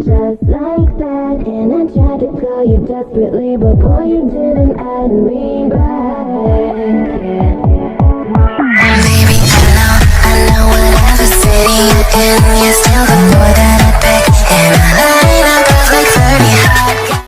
just like that. And I tried to call you desperately, but boy, you didn't add me back. And baby, I know whatever city you're in, you're still the boy that I pick. And I line up of like 30 hot guys.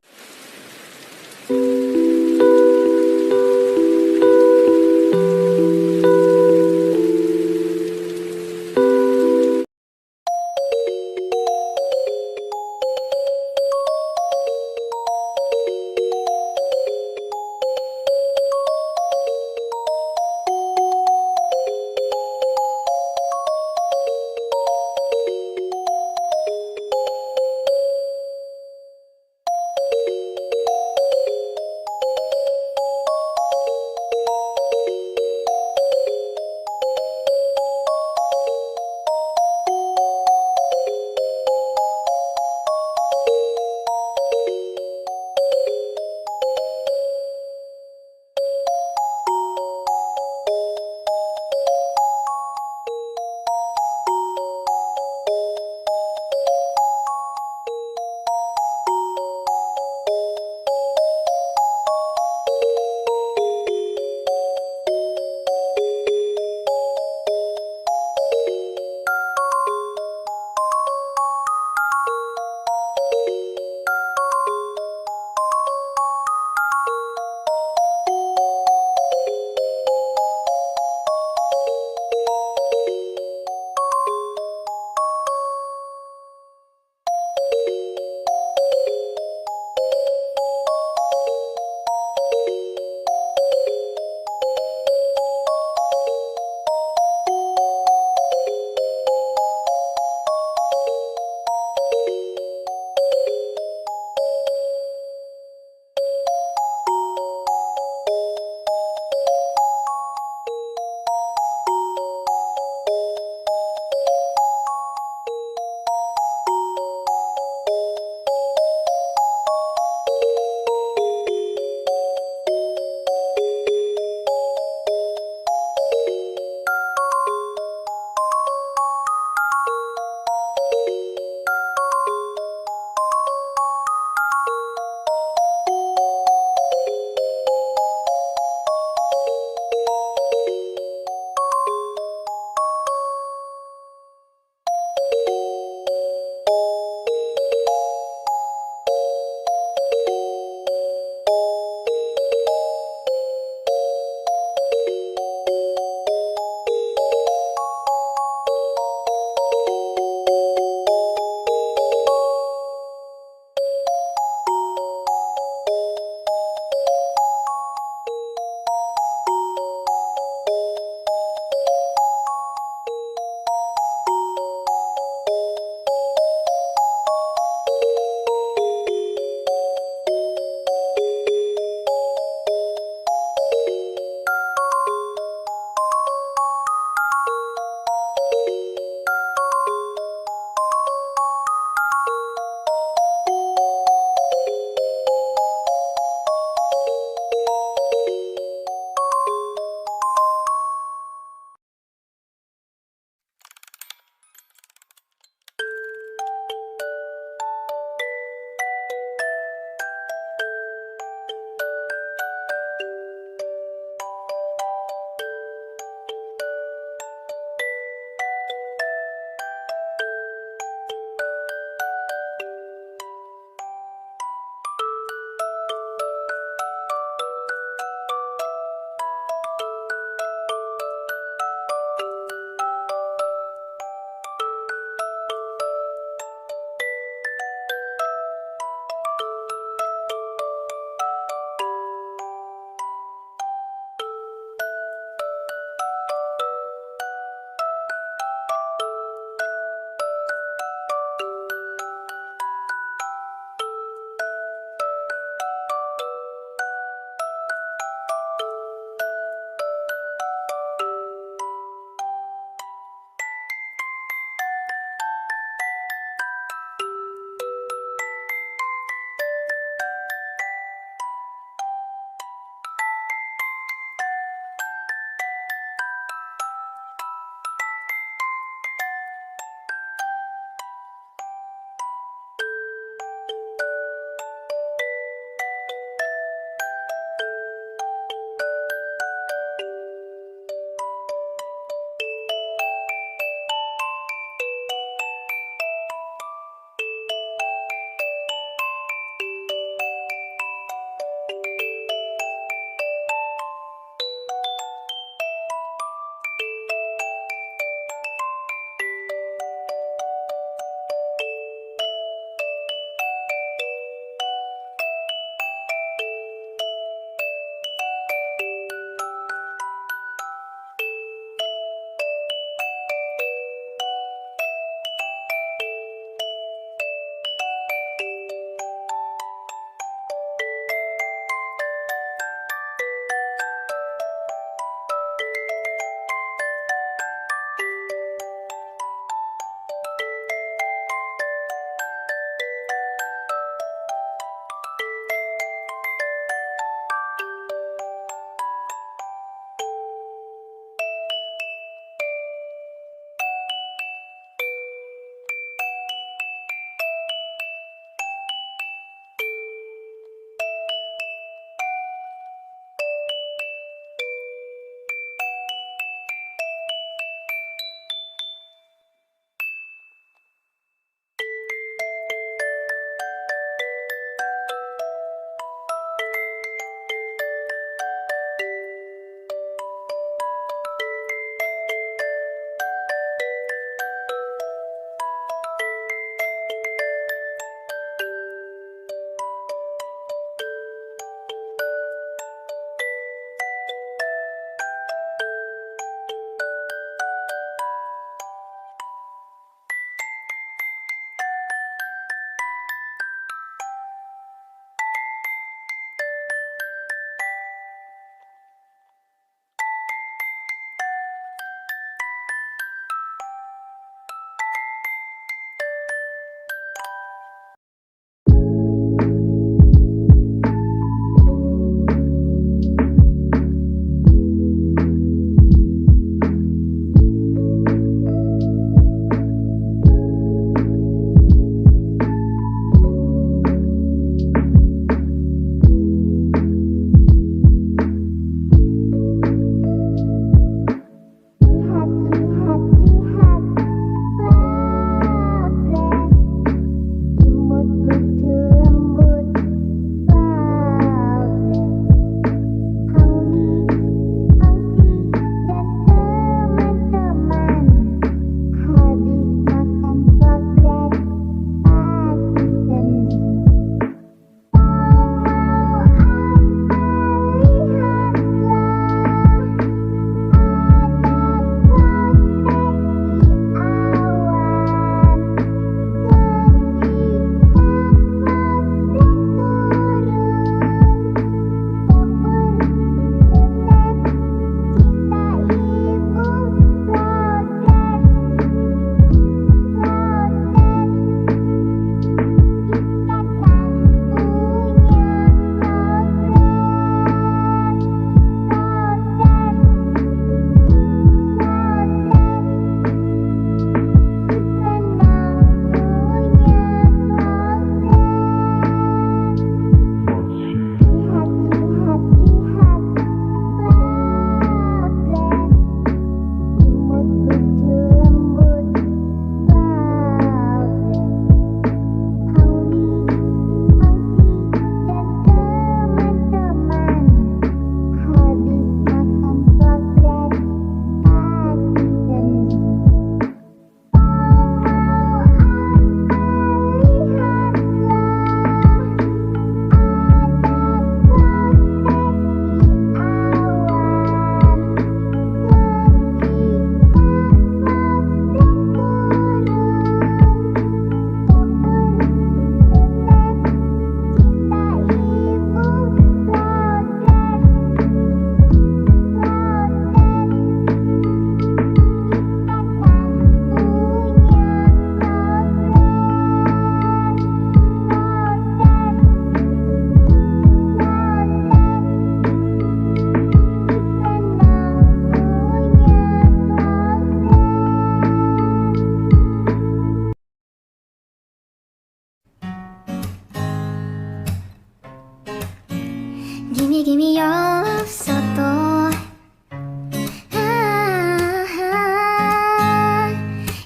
Gimme, gimme your love そっと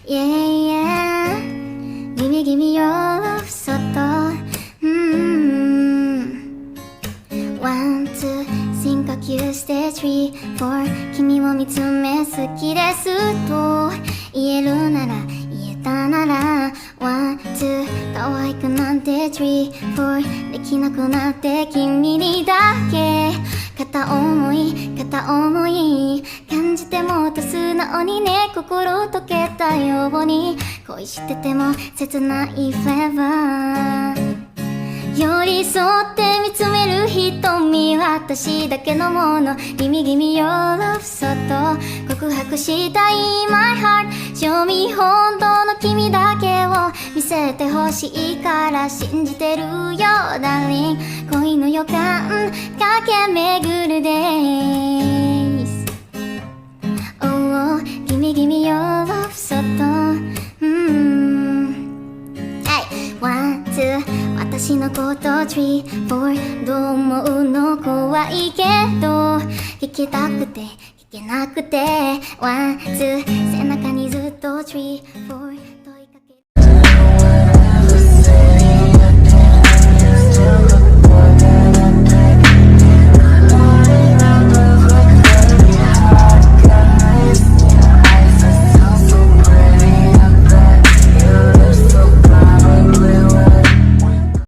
Yeah, yeah Gimme, gimme your love そっとOne, two 深呼吸してthree, four 君を見つめ好きですと言えるなら言えたなら One, two 可愛くなんてthree, four できなくなって君にだけ片思い感じてもっと素直にね心溶けたように恋してても切ないフレーバー寄り添って見つめる瞳私だけのもの Gimme gimme your love そっと告白したい My heart Show me 本当の君だけを見せてほしいから信じてるよ Darling 恋の予感駆け巡る Days Oh, oh Gimme gimme your love そっとOne, two 私のこと three, four どう思うの怖いけど聞きたくて聞けなくて One, two 背中にずっと three, four